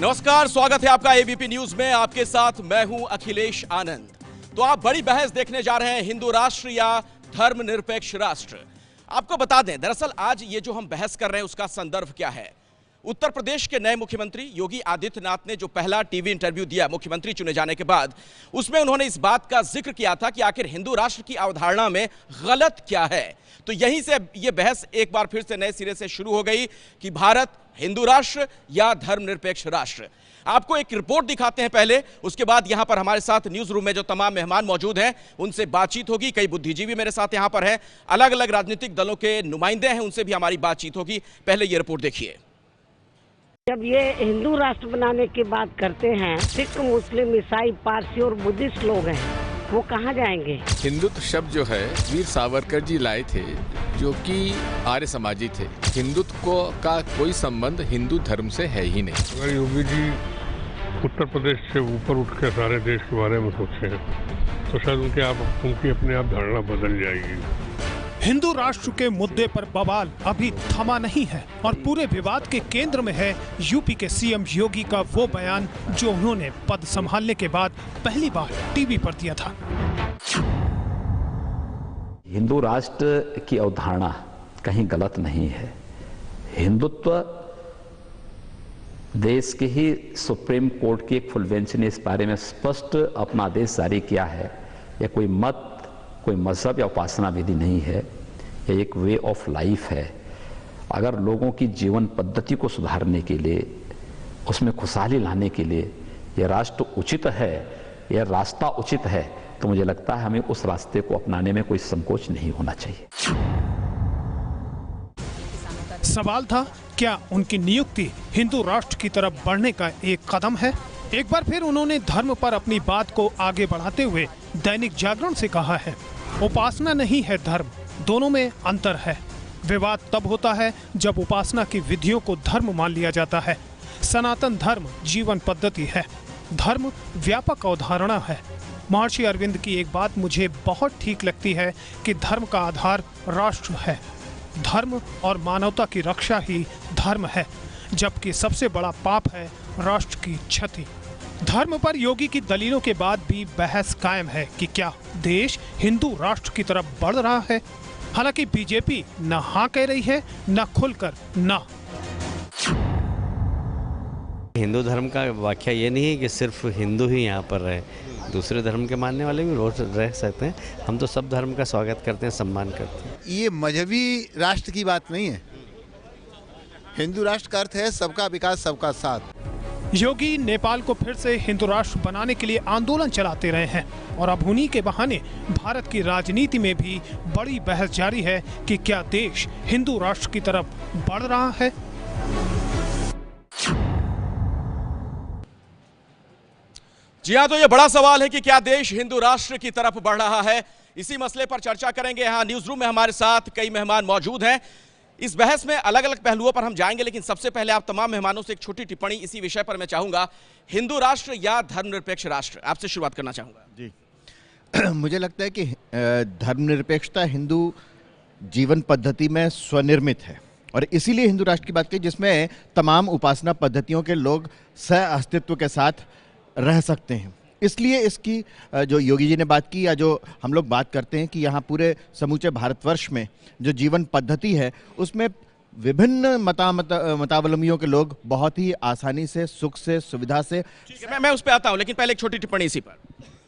नमस्कार, स्वागत है आपका एबीपी न्यूज में। आपके साथ मैं हूं अखिलेश आनंद। तो आप बड़ी बहस देखने जा रहे हैं, हिंदू राष्ट्र या धर्मनिरपेक्ष राष्ट्र। आपको बता दें, दरअसल आज ये जो हम बहस कर रहे हैं उसका संदर्भ क्या है। उत्तर प्रदेश के नए मुख्यमंत्री योगी आदित्यनाथ ने जो पहला टीवी इंटरव्यू दिया मुख्यमंत्री चुने जाने के बाद, उसमें उन्होंने इस बात का जिक्र किया था कि आखिर हिंदू राष्ट्र की अवधारणा में गलत क्या है। तो यहीं से ये बहस एक बार फिर से नए सिरे से शुरू हो गई कि भारत हिंदू राष्ट्र या धर्मनिरपेक्ष राष्ट्र। आपको एक रिपोर्ट दिखाते हैं पहले, उसके बाद यहां पर हमारे साथ न्यूज रूम में जो तमाम मेहमान मौजूद हैं उनसे बातचीत होगी। कई बुद्धिजीवी मेरे साथ यहां पर हैं, अलग अलग राजनीतिक दलों के नुमाइंदे हैं, उनसे भी हमारी बातचीत होगी। पहले ये रिपोर्ट देखिए। जब ये हिंदू राष्ट्र बनाने की बात करते हैं, सिख, मुस्लिम, ईसाई, पारसी और बुद्धिस्ट लोग हैं, वो कहाँ जाएंगे? हिंदुत्व शब्द जो है वीर सावरकर जी लाए थे, जो कि आर्य समाजी थे। हिंदुत्व का कोई संबंध हिंदू धर्म से है ही नहीं। अगर योगी जी उत्तर प्रदेश से ऊपर उठ के सारे देश के बारे में सोचे तो शायद उनकी अपने आप धारणा बदल जाएगी। हिंदू राष्ट्र के मुद्दे पर बवाल अभी थमा नहीं है और पूरे विवाद के केंद्र में है यूपी के सीएम योगी का वो बयान जो उन्होंने पद संभालने के बाद पहली बार टीवी पर दिया था। हिंदू राष्ट्र की अवधारणा कहीं गलत नहीं है। हिंदुत्व देश के ही सुप्रीम कोर्ट की एक फुल बेंच ने इस बारे में स्पष्ट अपना आदेश जारी किया है। यह कोई मत, कोई मजहब या उपासना विधि नहीं है, यह एक वे ऑफ लाइफ है। अगर लोगों की जीवन पद्धति को सुधारने के लिए, उसमें खुशहाली लाने के लिए यह राष्ट्र उचित है, यह रास्ता उचित है, तो मुझे लगता है हमें उस रास्ते को अपनाने में कोई संकोच नहीं होना चाहिए। सवाल था, क्या उनकी नियुक्ति हिंदू राष्ट्र की तरफ बढ़ने का एक कदम है? एक बार फिर उन्होंने धर्म पर अपनी बात को आगे बढ़ाते हुए दैनिक जागरण से कहा है, उपासना नहीं है धर्म, दोनों में अंतर है। विवाद तब होता है जब उपासना की विधियों को धर्म मान लिया जाता है। सनातन धर्म जीवन पद्धति है, धर्म व्यापक अवधारणा है। महर्षि अरविंद की एक बात मुझे बहुत ठीक लगती है कि धर्म का आधार राष्ट्र है। धर्म और मानवता की रक्षा ही धर्म है, जबकि सबसे बड़ा पाप है राष्ट्र की क्षति। धर्म पर योगी की दलीलों के बाद भी बहस कायम है कि क्या देश हिंदू राष्ट्र की तरफ बढ़ रहा है। हालांकि बीजेपी न हाँ कह रही है, न खुलकर न। हिंदू धर्म का व्याख्या ये नहीं है कि सिर्फ हिंदू ही यहाँ पर रहे, दूसरे धर्म के मानने वाले भी रोज रह सकते हैं। हम तो सब धर्म का स्वागत करते हैं, सम्मान करते हैं। ये मजहबी राष्ट्र की बात नहीं है। हिंदू राष्ट्र का अर्थ है सबका विकास, सबका साथ। योगी नेपाल को फिर से हिंदू राष्ट्र बनाने के लिए आंदोलन चलाते रहे हैं और अब उन्हीं के बहाने भारत की राजनीति में भी बड़ी बहस जारी है कि क्या देश हिंदू राष्ट्र की तरफ बढ़ रहा है। जी हाँ, तो ये बड़ा सवाल है कि क्या देश हिंदू राष्ट्र की तरफ बढ़ रहा है। इसी मसले पर चर्चा करेंगे। यहाँ न्यूज रूम में हमारे साथ कई मेहमान मौजूद हैं। इस बहस में अलग अलग पहलुओं पर हम जाएंगे, लेकिन सबसे पहले आप तमाम मेहमानों से एक छोटी टिप्पणी इसी विषय पर मैं चाहूंगा। हिंदू राष्ट्र या धर्मनिरपेक्ष राष्ट्र, आपसे शुरुआत करना चाहूंगा। जी मुझे लगता है कि धर्मनिरपेक्षता हिंदू जीवन पद्धति में स्वनिर्मित है और इसीलिए हिंदू राष्ट्र की बात की, जिसमें तमाम उपासना पद्धतियों के लोग सह अस्तित्व के साथ रह सकते हैं। इसलिए इसकी जो योगी जी ने बात की, या जो हम लोग बात करते हैं कि यहाँ पूरे समूचे भारतवर्ष में जो जीवन पद्धति है उसमें विभिन्न मतावलंबियों के लोग बहुत ही आसानी से, सुख से, सुविधा से। मैं उस पर आता हूँ, लेकिन पहले एक छोटी टिप्पणी इसी पर।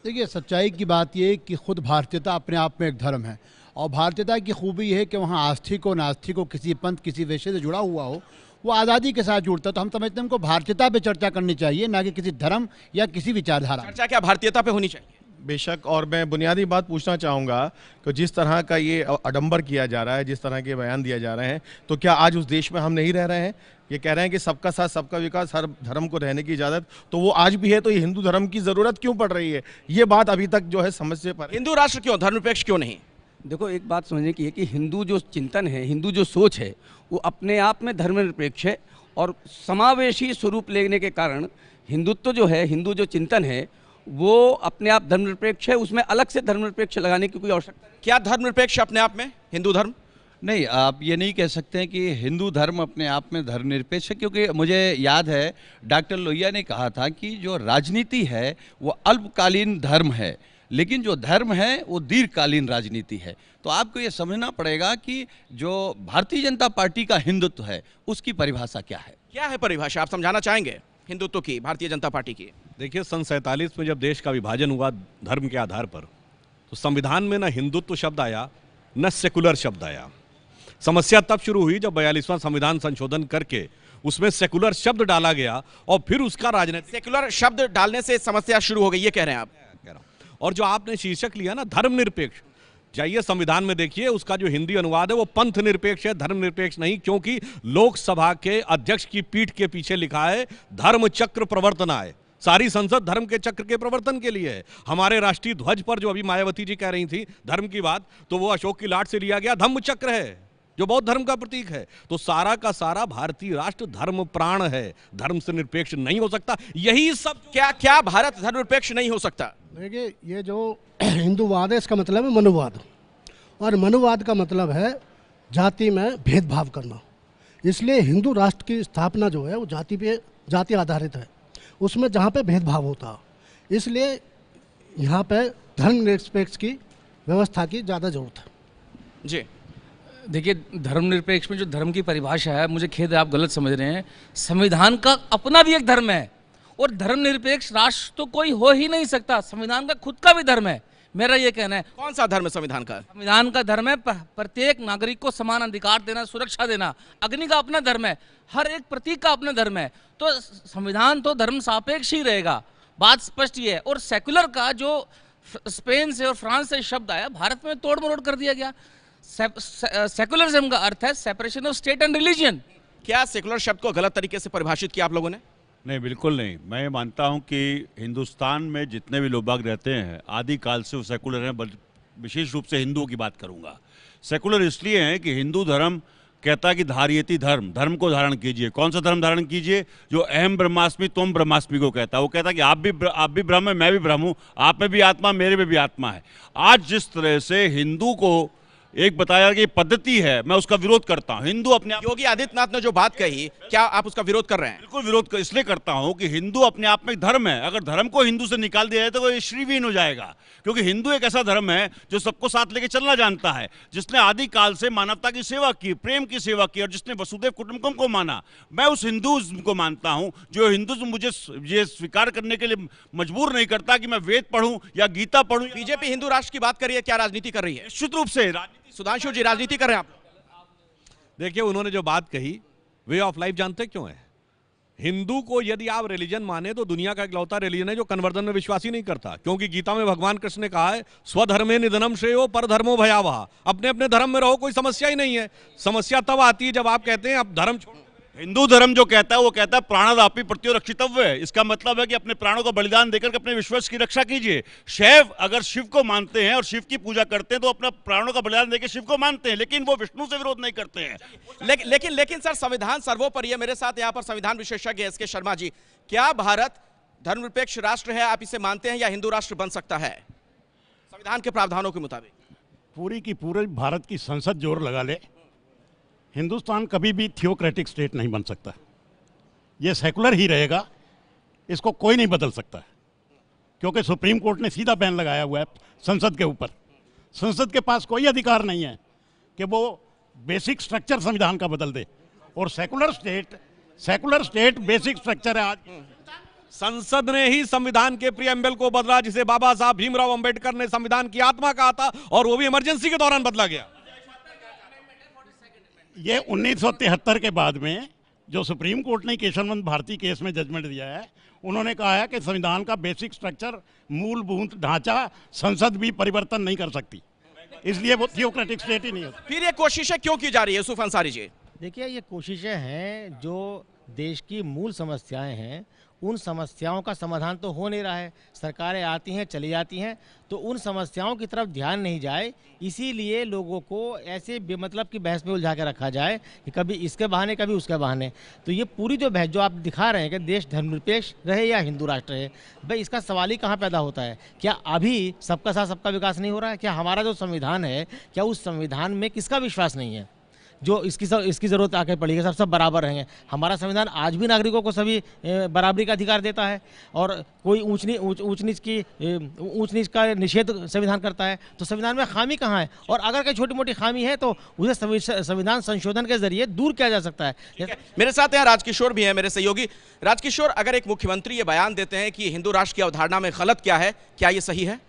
देखिए, सच्चाई की बात ये कि खुद भारतीयता अपने आप में एक धर्म है और भारतीयता की खूबी यह है कि वहाँ आस्तिक हो, नास्तिक हो, किसी पंथ, किसी विषय से जुड़ा हुआ हो, वो आज़ादी के साथ जुड़ता है। तो हम समझते हैं हमको भारतीयता पे चर्चा करनी चाहिए, ना कि किसी धर्म या किसी विचारधारा। चर्चा क्या भारतीयता पे होनी चाहिए? बेशक। और मैं बुनियादी बात पूछना चाहूँगा कि जिस तरह का ये आडंबर किया जा रहा है, जिस तरह के बयान दिए जा रहे हैं, तो क्या आज उस देश में हम नहीं रह रहे हैं? ये कह रहे हैं कि सबका साथ, सबका विकास, हर धर्म को रहने की इजाज़त, तो वो आज भी है। तो ये हिंदू धर्म की ज़रूरत क्यों पड़ रही है? ये बात अभी तक जो है समझ पर। हिंदू राष्ट्र क्यों, धर्मनिरपेक्ष क्यों नहीं? देखो, एक बात समझने की है कि हिंदू जो चिंतन है, हिंदू जो सोच है, वो अपने आप में धर्मनिरपेक्ष है और समावेशी स्वरूप लेने के कारण हिंदुत्व जो है, हिंदू जो चिंतन है, वो अपने आप धर्मनिरपेक्ष है। उसमें अलग से धर्मनिरपेक्ष लगाने की कोई आवश्यकता नहीं। क्या धर्मनिरपेक्ष अपने आप में हिंदू धर्म? नहीं, आप ये नहीं कह सकते हैं कि हिंदू धर्म अपने आप में धर्मनिरपेक्ष है, क्योंकि मुझे याद है डॉक्टर लोहिया ने कहा था कि जो राजनीति है वो अल्पकालीन धर्म है, लेकिन जो धर्म है वो दीर्घकालीन राजनीति है। तो आपको ये समझना पड़ेगा कि जो भारतीय जनता पार्टी का हिंदुत्व है उसकी परिभाषा क्या है। क्या है परिभाषा, आप समझाना चाहेंगे हिंदुत्व की, भारतीय जनता पार्टी की? देखिए, सन 47 में जब देश का विभाजन हुआ धर्म के आधार पर, तो संविधान में न हिंदुत्व शब्द आया न सेकुलर शब्द आया। समस्या तब शुरू हुई जब 42वां संविधान संशोधन करके उसमें सेकुलर शब्द डाला गया और फिर उसका राजनीतिक सेकुलर शब्द डालने से समस्या शुरू हो गई, ये कह रहे हैं आप? कह रहा हूं। और जो आपने शीर्षक लिया ना धर्मनिरपेक्ष, जाइए संविधान में देखिए, उसका जो हिंदी अनुवाद है वो पंथ निरपेक्ष है, धर्मनिरपेक्ष नहीं, क्योंकि लोकसभा के अध्यक्ष की पीठ के पीछे लिखा है धर्म चक्र प्रवर्तनाय। सारी संसद धर्म के चक्र के प्रवर्तन के लिए है। हमारे राष्ट्रीय ध्वज पर जो अभी मायावती जी कह रही थी धर्म की बात, तो वो अशोक की लाट से लिया गया धम्म चक्र है जो बौद्ध धर्म का प्रतीक है। तो सारा का सारा भारतीय राष्ट्र धर्म प्राण है, धर्म से निरपेक्ष नहीं हो सकता। यही सब क्या भारत धर्मनिरपेक्ष नहीं हो सकता? देखिए, ये जो हिंदूवाद है इसका मतलब है मनुवाद, और मनुवाद का मतलब है जाति में भेदभाव करना। इसलिए हिंदू राष्ट्र की स्थापना जो है वो जाति आधारित है, उसमें जहाँ पे भेदभाव होता, इसलिए यहाँ पे धर्मनिरपेक्ष की व्यवस्था की ज़्यादा जरूरत है। जी देखिए, धर्मनिरपेक्ष में जो धर्म की परिभाषा है, मुझे खेद है आप गलत समझ रहे हैं। संविधान का अपना भी एक धर्म है, और धर्मनिरपेक्ष राष्ट्र तो कोई हो ही नहीं सकता। संविधान का खुद का भी धर्म है, मेरा ये कहना है। कौन सा धर्म है संविधान का? संविधान का धर्म है प्रत्येक नागरिक को समान अधिकार देना, सुरक्षा देना। अग्नि का अपना धर्म है, हर एक प्रतीक का अपना धर्म है। तो संविधान तो धर्म सापेक्ष ही रहेगा, बात स्पष्ट ही है। और सेकुलर का जो स्पेन से और फ्रांस से शब्द आया, भारत में तोड़ मरोड़ कर दिया गया। सेकुलरिज्म का अर्थ है separation of state and religion. क्या सेकुलर शब्द को गलत तरीके से परिभाषित किया आप लोगों ने? नहीं, बिल्कुल नहीं। मैं मानता हूं कि हिंदुस्तान में जितने भी लोग बाग रहते हैं आदिकाल से वो सेकुलर हैं, विशेष रूप से हिंदुओं की बात करूंगा। सेकुलर इसलिए हैं कि हिंदू धर्म कहता है कि धार्यति धर्म, धर्म को धारण कीजिए। कौन सा धर्म धारण कीजिए? जो अहम ब्रह्मास्मि तुम ब्रह्मास्मि को कहता है। वो कहता है कि आप भी ब्रह्म है, मैं भी ब्रह्म हूँ, आप में भी आत्मा, मेरे में भी आत्मा है। आज जिस तरह से हिंदू को एक बताया कि पद्धति है, मैं उसका विरोध करता हूं। हिंदू अपने आप, योगी आदित्यनाथ ने जो बात कही, क्या आप उसका विरोध कर रहे हैं? बिल्कुल विरोध इसलिए करता हूं कि हिंदू अपने आप में एक धर्म है। अगर धर्म को हिंदू से निकाल दिया जाए तो वो श्रीविहीन हो जाएगा, क्योंकि हिंदू एक ऐसा धर्म है जो सबको साथ लेके चलना जानता है, जिसने आदिकाल से मानवता की सेवा की, प्रेम की सेवा की, और जिसने वसुदेव कुटुंबकम को माना। मैं उस हिंदुइज्म को मानता हूं जो हिंदुइज्म मुझे ये स्वीकार करने के लिए मजबूर नहीं करता कि मैं वेद पढ़ूं या गीता पढ़ूं। बीजेपी हिंदू राष्ट्र की बात कर रही है, क्या राजनीति कर रही है? निश्चित रूप से सुधांशु जी, राजनीति कर रहे हैं आप। देखिए, उन्होंने जो बात कही वे ऑफ लाइफ जानते क्यों है? हिंदू को यदि आप रिलीजन माने तो दुनिया का इकलौता रिलीजन है जो कन्वर्जन में विश्वास ही नहीं करता, क्योंकि गीता में भगवान कृष्ण ने कहा है स्वधर्मे निधनम श्रेयो पर धर्मो भयावह। अपने अपने धर्म में रहो, कोई समस्या ही नहीं है। समस्या तब आती है जब आप कहते हैं अब धर्म छोड़ो। हिंदू धर्म जो कहता है वो कहता है प्राणादापि प्रत्यो रक्षितव्य है। इसका मतलब है कि अपने प्राणों का बलिदान देकर अपने विश्वास की रक्षा कीजिए। शैव अगर शिव को मानते हैं और शिव की पूजा करते हैं तो अपना प्राणों का बलिदान देकर शिव को मानते हैं, लेकिन वो विष्णु से विरोध नहीं करते हैं। लेकिन सर, संविधान सर्वोपरि है। मेरे साथ यहाँ पर संविधान विशेषज्ञ एस के शर्मा जी, क्या भारत धर्मनिरपेक्ष राष्ट्र है, आप इसे मानते हैं, या हिंदू राष्ट्र बन सकता है संविधान के प्रावधानों के मुताबिक? पूरी की पूरी भारत की संसद जोर लगा ले, हिंदुस्तान कभी भी थियोक्रेटिक स्टेट नहीं बन सकता। ये सेकुलर ही रहेगा, इसको कोई नहीं बदल सकता, क्योंकि सुप्रीम कोर्ट ने सीधा बैन लगाया हुआ है संसद के ऊपर। संसद के पास कोई अधिकार नहीं है कि वो बेसिक स्ट्रक्चर संविधान का बदल दे। और सेकुलर स्टेट बेसिक स्ट्रक्चर है। आज संसद ने ही संविधान के प्रीएम्बल को बदला, जिसे बाबा साहब भीमराव अंबेडकर ने संविधान की आत्मा कहा था, और वो भी इमरजेंसी के दौरान बदला गया। ये 1973 के बाद में जो सुप्रीम कोर्ट ने केशवचंद्र भारती केस में जजमेंट दिया है, उन्होंने कहा है कि संविधान का बेसिक स्ट्रक्चर, मूलभूत ढांचा संसद भी परिवर्तन नहीं कर सकती, इसलिए वो थियोक्रेटिक स्टेट ही नहीं होता। फिर ये कोशिशें क्यों की जा रही है यूसुफ अंसारी जी? देखिए, ये कोशिशें हैं जो देश की मूल समस्याएं हैं, उन समस्याओं का समाधान तो हो नहीं रहा है। सरकारें आती हैं चली जाती हैं, तो उन समस्याओं की तरफ ध्यान नहीं जाए, इसीलिए लोगों को ऐसे बेमतलब की बहस में उलझा के रखा जाए कि कभी इसके बहाने कभी उसके बहाने। तो ये पूरी जो बहस जो आप दिखा रहे हैं कि देश धर्मनिरपेक्ष रहे या हिंदू राष्ट्र रहे, भाई इसका सवाल ही कहाँ पैदा होता है? क्या अभी सबका साथ सबका विकास नहीं हो रहा है? क्या हमारा जो संविधान है, क्या उस संविधान में किसका विश्वास नहीं है? जो इसकी ज़रूरत आके पड़ी है, सब बराबर रहेंगे। हमारा संविधान आज भी नागरिकों को सभी बराबरी का अधिकार देता है और कोई ऊंच नीच का निषेध संविधान करता है, तो संविधान में खामी कहाँ है? और अगर कोई छोटी मोटी खामी है तो उसे संविधान संशोधन के जरिए दूर किया जा सकता है। मेरे साथ हैं राजकिशोर भी हैं, मेरे सहयोगी। राजकिशोर, अगर एक मुख्यमंत्री ये बयान देते हैं कि हिंदू राष्ट्र की अवधारणा में गलत क्या है, क्या ये सही है?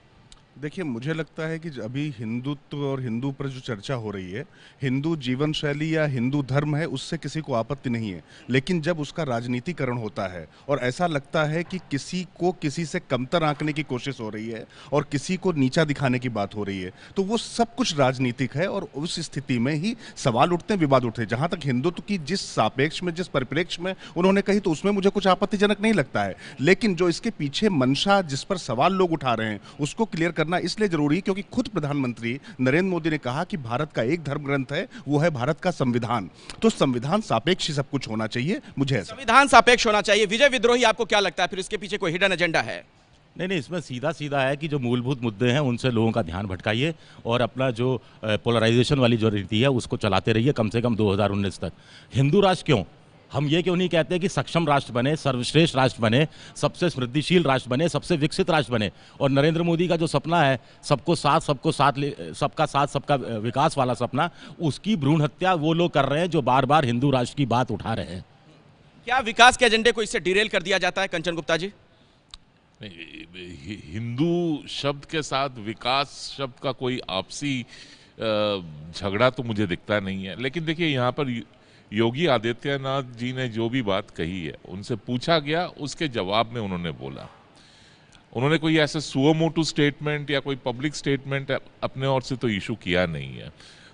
देखिए, मुझे लगता है कि अभी हिंदुत्व और हिंदू पर जो चर्चा हो रही है, हिंदू जीवन शैली या हिंदू धर्म है, उससे किसी को आपत्ति नहीं है। लेकिन जब उसका राजनीतिकरण होता है और ऐसा लगता है कि किसी को किसी से कमतर आंकने की कोशिश हो रही है और किसी को नीचा दिखाने की बात हो रही है, तो वो सब कुछ राजनीतिक है और उस स्थिति में ही सवाल उठते हैं, विवाद उठते हैं। जहाँ तक हिंदुत्व की जिस सापेक्ष में, जिस परिप्रेक्ष्य में उन्होंने कही, तो उसमें मुझे कुछ आपत्तिजनक नहीं लगता है। लेकिन जो इसके पीछे मंशा, जिस पर सवाल लोग उठा रहे हैं, उसको क्लियर करना इसलिए जरूरी है क्योंकि खुद प्रधानमंत्री नरेंद्र मोदी ने कहा कि भारत का एक धर्म ग्रंथ है, वो है भारत का संविधान। तो संविधान सापेक्ष सब कुछ होना चाहिए, मुझे ऐसा संविधान सापेक्ष होना चाहिए। विजय विद्रोही, आपको क्या लगता है, फिर इसके पीछे कोई हिडन एजेंडा है? नहीं, इसमें सीधा सीधा है कि जो मूलभूत मुद्दे हैं उनसे लोगों का ध्यान भटकाइए और अपना जो पोलराइजेशन वाली जो नीति है उसको चलाते रहिए कम से कम 2019 तक। हिंदू राष्ट्र क्यों? हम ये क्यों नहीं कहते कि सक्षम राष्ट्र बने, सर्वश्रेष्ठ राष्ट्र बने, सबसे समृद्धिशील राष्ट्र बने, सबसे विकसित राष्ट्र बने? और नरेंद्र मोदी का जो सपना है सबका साथ सबका विकास वाला सपना, उसकी भ्रूण हत्या वो लोग कर रहे हैं जो बार बार हिंदू राष्ट्र की बात उठा रहे हैं। क्या विकास के एजेंडे को इससे डिरेल कर दिया जाता है? कंचन गुप्ता जी। हिंदू शब्द के साथ विकास शब्द का कोई आपसी झगड़ा तो मुझे दिखता नहीं है। लेकिन देखिए, यहाँ पर योगी आदित्यनाथ जी ने जो भी बात कही है, उनसे पूछा गया, उसके जवाब में उन्होंने बोला। उन्होंने कोई ऐसा सुओ मोटू स्टेटमेंट या कोई पब्लिक स्टेटमेंट अपने ओर से तो इशू किया नहीं है।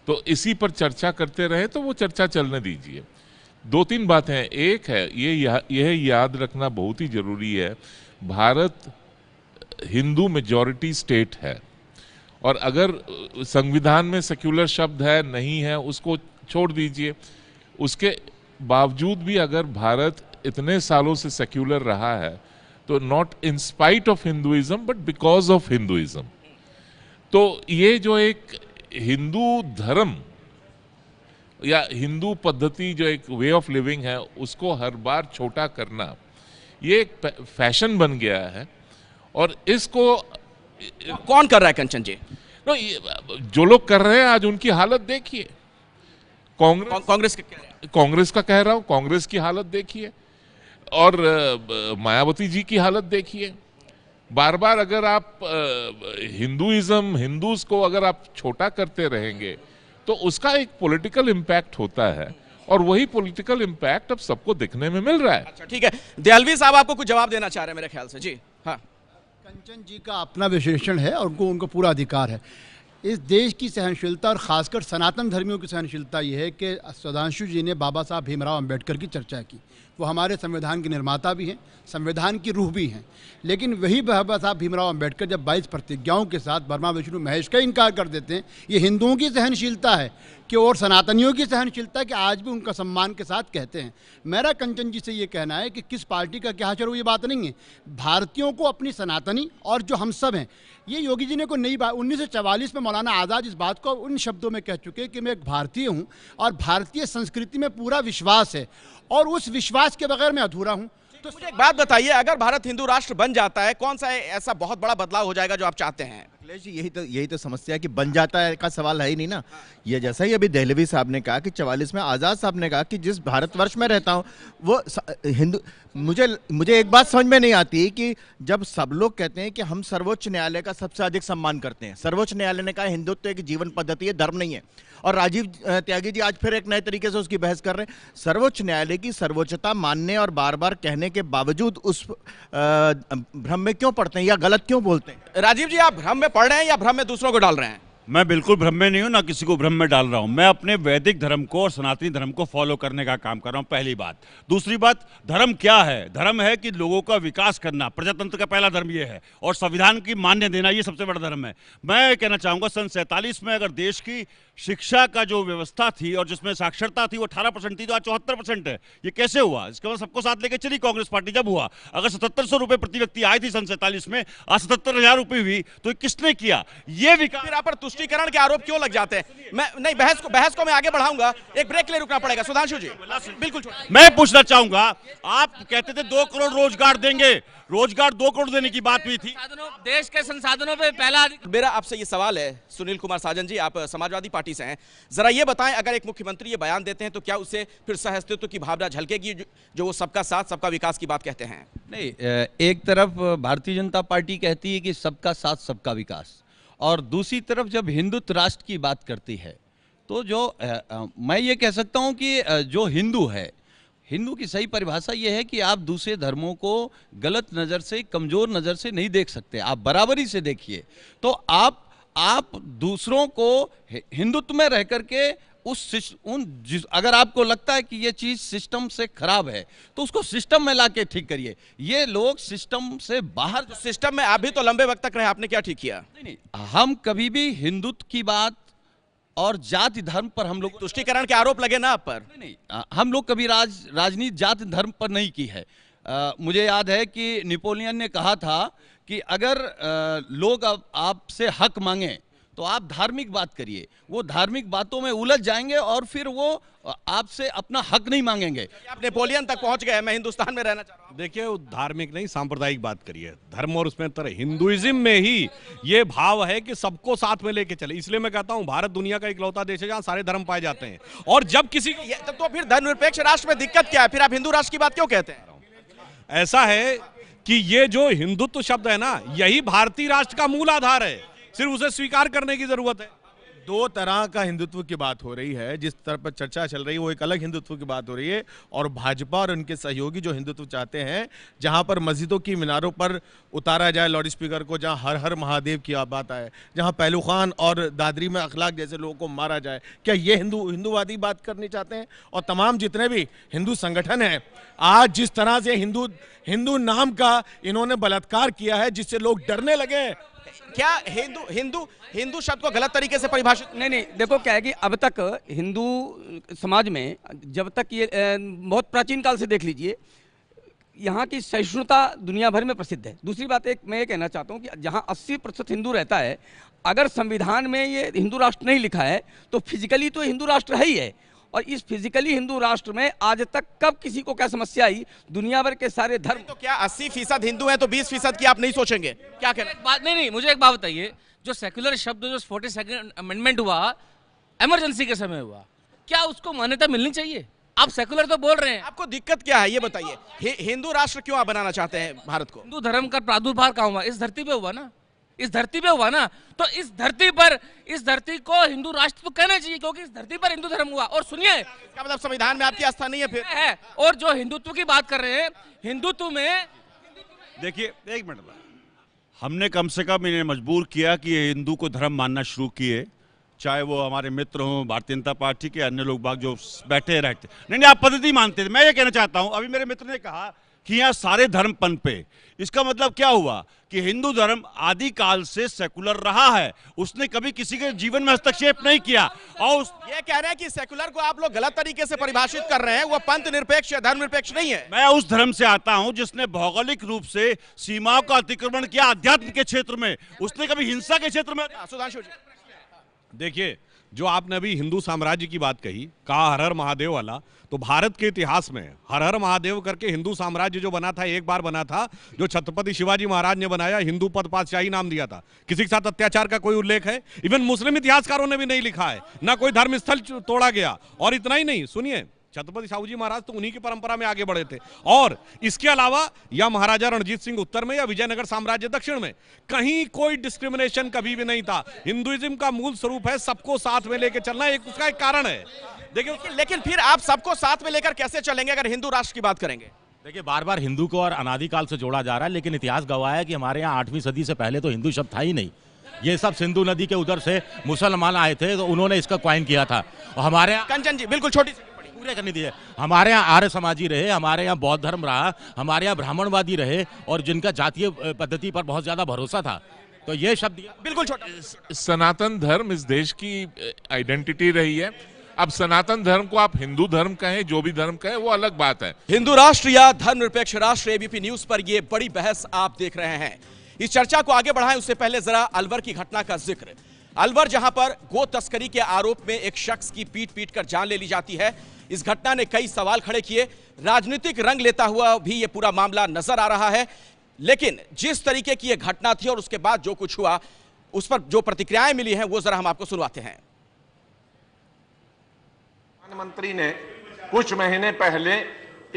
तो इसी पर चर्चा करते रहे तो वो चर्चा चलने दीजिए। 2-3 बातें हैं। एक है, यह याद रखना बहुत ही जरूरी है, भारत हिंदू मेजॉरिटी स्टेट है और अगर संविधान में सेक्युलर शब्द है नहीं है उसको छोड़ दीजिए। उसके बावजूद भी अगर भारत इतने सालों से सेक्युलर रहा है तो not in spite of Hinduism but because of Hinduism. तो ये जो एक हिंदू धर्म या हिंदू पद्धति जो एक वे ऑफ लिविंग है उसको हर बार छोटा करना, ये एक फैशन बन गया है। और इसको कौन कर रहा है कंचन जी? जो लोग कर रहे हैं आज उनकी हालत देखिए। कांग्रेस का कह रहा हूं, कांग्रेस की हालत देखिए और मायावती जी की हालत देखिए। बार बार अगर आप हिंदूज को अगर आप छोटा करते रहेंगे तो उसका एक पॉलिटिकल इम्पैक्ट होता है और वही पॉलिटिकल इम्पैक्ट अब सबको दिखने में मिल रहा है। अच्छा, ठीक है। दयालवी साहब आपको कुछ जवाब देना चाह रहे हैं मेरे ख्याल से। जी हाँ। कंचन जी का अपना विश्लेषण है और उनको पूरा अधिकार है। इस देश की सहनशीलता और खासकर सनातन धर्मियों की सहनशीलता ये है कि सुधांशु जी ने बाबा साहब भीमराव अंबेडकर की चर्चा की। वो हमारे संविधान के निर्माता भी हैं, संविधान की रूह भी हैं। लेकिन वही बाबा साहब भीमराव अंबेडकर जब 22 प्रतिज्ञाओं के साथ ब्रह्मा विष्णु महेश का इनकार कर देते हैं, ये हिंदुओं की सहनशीलता है कि और सनातनियों की सहनशीलता कि आज भी उनका सम्मान के साथ कहते हैं। मेरा कंचन जी से ये कहना है कि किस पार्टी का क्या चलो ये बात नहीं है। भारतीयों को अपनी सनातनी और जो हम सब हैं, ये योगी जी ने को नई बात 1944 में मौलाना आज़ाद इस बात को उन शब्दों में कह चुके कि मैं एक भारतीय हूँ और भारतीय संस्कृति में पूरा विश्वास है और उस विश्वास के बगैर मैं अधूरा हूँ। तो मुझे एक बात बताइए, अगर भारत हिंदू राष्ट्र बन जाता है, कौन सा ऐसा बहुत बड़ा बदलाव हो जाएगा जो आप चाहते हैं? अखिलेश जी, यही तो समस्या है कि बन जाता है का सवाल है ही नहीं ना। ये जैसा ही अभी दहलवी साहब ने कहा कि 44 में आज़ाद साहब ने कहा कि जिस भारतवर्ष में रहता हूँ वो हिंदू। मुझे एक बात समझ में नहीं आती कि जब सब लोग कहते हैं कि हम सर्वोच्च न्यायालय का सबसे अधिक सम्मान करते हैं, सर्वोच्च न्यायालय ने कहा हिंदुत्व एक जीवन पद्धति है, धर्म नहीं है, और राजीव त्यागी जी आज फिर एक नए तरीके से उसकी बहस कर रहे हैं। सर्वोच्च न्यायालय की सर्वोच्चता मानने और बार बार कहने के बावजूद उस भ्रम में क्यों पड़ते हैं या गलत क्यों बोलते हैं? राजीव जी, आप भ्रम में पड़ रहे हैं या भ्रम में दूसरों को डाल रहे हैं? मैं बिल्कुल भ्रम में नहीं हूं, ना किसी को भ्रम में डाल रहा हूं। मैं अपने वैदिक धर्म को और सनातनी धर्म को फॉलो करने का काम कर रहा हूं, पहली बात। दूसरी बात, धर्म क्या है? धर्म है कि लोगों का विकास करना। प्रजातंत्र का पहला धर्म ये है और संविधान की मान्य देना, ये सबसे बड़ा धर्म है। मैं कहना चाहूंगा सन 47 में अगर देश की शिक्षा का जो व्यवस्था थी और जिसमें साक्षरता थी वो 18% थी, तो आज 74% है। ये कैसे हुआ? इसके बाद सबको साथ लेके चली कांग्रेस पार्टी जब हुआ। अगर 7700 रुपए प्रति व्यक्ति आई थी सन 47 में, आज 77,000 रुपए हुई, तो किसने किया ये विकास? फिर आप पर तुष्टीकरण के आरोप क्यों लग जाते हैं? मैं नहीं, बहस को मैं आगे बढ़ाऊंगा, एक ब्रेक के लिए रुकना पड़ेगा। सुधांशु जी बिल्कुल। मैं पूछना चाहूंगा, आप कहते थे 2 करोड़ रोजगार देंगे, रोजगार 2 करोड़ देने की बात हुई थी। देश के संसाधनों पे पहला मेरा आपसे ये सवाल है, सुनील कुमार साजन जी, आप समाजवादी पार्टी से हैं, जरा ये बताएं, अगर एक मुख्यमंत्री ये बयान देते हैं तो क्या उससे फिर सहअस्तित्व की भावना झलकेगी, जो वो सबका साथ सबका विकास की बात कहते हैं? नहीं, एक तरफ भारतीय जनता पार्टी कहती है कि सबका साथ सबका विकास, और दूसरी तरफ जब हिंदुत्व राष्ट्र की बात करती है तो जो मैं ये कह सकता हूँ कि जो हिंदू है, हिंदू की सही परिभाषा ये है कि आप दूसरे धर्मों को गलत नज़र से, कमज़ोर नज़र से नहीं देख सकते, आप बराबरी से देखिए। तो आप दूसरों को हिंदुत्व में रह करके अगर आपको लगता है कि ये चीज़ सिस्टम से खराब है तो उसको सिस्टम में लाके ठीक करिए। ये लोग सिस्टम से बाहर, सिस्टम में आप भी तो लंबे वक्त तक रहे, आपने क्या ठीक किया? नहीं, हम कभी भी हिंदुत्व की बात और जाति धर्म पर हम लोग, तुष्टीकरण के आरोप लगे ना आप पर? नहीं, हम लोग कभी राजनीति जाति धर्म पर नहीं की है। मुझे याद है कि नेपोलियन ने कहा था कि अगर लोग आपसे हक मांगे तो आप धार्मिक बात करिए, वो धार्मिक बातों में उलझ जाएंगे और फिर वो आपसे अपना हक नहीं मांगेंगे। आप नेपोलियन तक पहुंच गए, मैं हिंदुस्तान में रहना चाह रहा हूं। देखिए, वो धार्मिक नहीं, सांप्रदायिक बात करिए, धर्म और उसमें तरह हिंदुइज्म में ही ये भाव है कि सबको साथ में लेके चले। इसलिए मैं कहता हूं भारत दुनिया का इकलौता देश है जहां सारे धर्म पाए जाते हैं। और जब किसी तब तो फिर धर्मनिरपेक्ष राष्ट्र में दिक्कत क्या है? फिर आप हिंदू राष्ट्र की बात क्यों कहते हैं? ऐसा है कि ये जो हिंदुत्व शब्द है ना, यही भारतीय राष्ट्र का मूल आधार है, सिर्फ उसे स्वीकार करने की जरूरत है। 2 तरह का हिंदुत्व की बात हो रही है, जिस तरह पर चर्चा चल रही है वो एक अलग हिंदुत्व की बात हो रही है, और भाजपा और उनके सहयोगी जो हिंदुत्व चाहते हैं, जहां पर मस्जिदों की मीनारों पर उतारा जाए लाउड स्पीकर को, जहां हर हर महादेव की बात आए, जहां पहलू खान और दादरी में अखलाक जैसे लोगों को मारा जाए, क्या ये हिंदूवादी बात करनी चाहते हैं? और तमाम जितने भी हिंदू संगठन हैं, आज जिस तरह से हिंदू नाम का इन्होंने बलात्कार किया है, जिससे लोग डरने लगे, क्या हिंदू शब्द को गलत तरीके से परिभाषित? नहीं, देखो क्या है कि अब तक हिंदू समाज में, जब तक ये बहुत प्राचीन काल से देख लीजिए, यहाँ की सहिष्णुता दुनिया भर में प्रसिद्ध है। दूसरी बात मैं ये कहना चाहता हूँ कि जहाँ 80% हिंदू रहता है, अगर संविधान में ये हिंदू राष्ट्र नहीं लिखा है तो फिजिकली तो हिंदू राष्ट्र है ही है। और इस फिजिकली हिंदू राष्ट्र में आज तक कब किसी को क्या समस्या आई? दुनिया भर के सारे धर्म। तो क्या 80% हिंदू हैं तो 20% की आप नहीं सोचेंगे? क्या कहना? नहीं, मुझे एक बात बताइए, जो सेक्युलर शब्द जो 42nd अमेंडमेंट हुआ, इमरजेंसी के समय हुआ, क्या उसको मान्यता मिलनी चाहिए? आप सेक्युलर तो बोल रहे हैं, आपको दिक्कत क्या है ये बताइए? हिंदू राष्ट्र क्यों आप बनाना चाहते हैं भारत को? हिंदू धर्म का प्रादुर्भाव कहाँ हुआ? इस धरती पे हुआ ना, इस धरती पे हुआ ना, तो इस धरती को हिंदू राष्ट्र तो कहना चाहिए, क्योंकि इस धरती पर हिंदू धर्म हुआ। और सुनिए, क्या मतलब संविधान में आपकी आस्था नहीं है फिर? है। और जो हिंदुत्व की बात कर रहे हैं, हिंदुत्व में देखिए, एक मिनट, हमने कम से कम इन्हें मजबूर किया कि ये हिंदू को धर्म मानना शुरू किए, चाहे वो हमारे मित्र हों, भारतीय जनता पार्टी के अन्य लोग बाग जो बैठे रहते। नहीं, आप पद्धति मानते थे। मैं ये कहना चाहता हूं, अभी मेरे मित्र ने कहा कि यहाँ सारे धर्म पनपे, इसका मतलब क्या हुआ कि हिंदू धर्म आदिकाल से सेकुलर रहा है, उसने कभी किसी के जीवन में हस्तक्षेप नहीं किया। और ये कह रहे हैं कि सेकुलर को आप लोग गलत तरीके से परिभाषित कर रहे हैं, वो पंथ निरपेक्ष या धर्म निरपेक्ष नहीं है। मैं उस धर्म से आता हूं जिसने भौगोलिक रूप से सीमाओं का अतिक्रमण किया अध्यात्म के क्षेत्र में, उसने कभी हिंसा के क्षेत्र में। सुधांशु जी, देखिए, जो आपने अभी हिंदू साम्राज्य की बात कहा हर हर महादेव वाला, तो भारत के इतिहास में हर हर महादेव करके हिंदू साम्राज्य जो बना था, एक बार बना था, जो छत्रपति शिवाजी महाराज ने बनाया, हिंदू पद पातशाही नाम दिया था। किसी के साथ अत्याचार का कोई उल्लेख है? इवन मुस्लिम इतिहासकारों ने भी नहीं लिखा है, ना कोई धर्म स्थल तोड़ा गया। और इतना ही नहीं, सुनिए, छत्रपति शिवाजी महाराज तो उन्हीं की परंपरा में आगे बढ़े थे। और इसके अलावा या महाराजा रणजीत सिंह उत्तर में या विजयनगर साम्राज्य दक्षिण में, कहीं कोई डिस्क्रिमिनेशन कभी भी नहीं था। हिंदुइज्म का मूल स्वरूप है सबको साथ में लेकर चलना, उसका एक कारण है। देखिए, लेकिन फिर आप सबको साथ में लेकर कैसे चलेंगे अगर हिंदू राष्ट्र की बात करेंगे? देखिए, बार बार हिंदू को और अनादिकाल से जोड़ा जा रहा है, लेकिन इतिहास गवाह है कि हमारे यहाँ 8वीं सदी से पहले तो हिंदू शब्द था ही नहीं। ये सब सिंधु नदी के उधर से मुसलमान आए थे, तो उन्होंने इसका क्वाइन किया था। और हमारे यहाँ कंचन जी, बिल्कुल छोटी पूरे करनी दीजिए, हमारे यहाँ आर्य समाजी रहे, हमारे यहाँ बौद्ध धर्म रहा, हमारे यहाँ ब्राह्मणवादी रहे, और जिनका जातीय पद्धति पर बहुत ज्यादा भरोसा था। तो ये शब्द बिल्कुल छोटा। सनातन धर्म इस देश की आइडेंटिटी रही है। अब सनातन धर्म को आप हिंदू धर्म कहें, जो भी धर्म कहें, वो अलग बात है। हिंदू राष्ट्र या धर्मनिरपेक्ष राष्ट्र, एबीपी न्यूज पर ये बड़ी बहस आप देख रहे हैं। इस चर्चा को आगे बढ़ाएं उससे पहले जरा अलवर की घटना का जिक्र। अलवर जहां पर गो तस्करी के आरोप में एक शख्स की पीट कर जान ले ली जाती है। इस घटना ने कई सवाल खड़े किए। राजनीतिक रंग लेता हुआ भी यह पूरा मामला नजर आ रहा है, लेकिन जिस तरीके की यह घटना थी और उसके बाद जो कुछ हुआ उस पर जो प्रतिक्रियाएं मिली हैं वो जरा हम आपको सुनवाते हैं। प्रधानमंत्री ने कुछ महीने पहले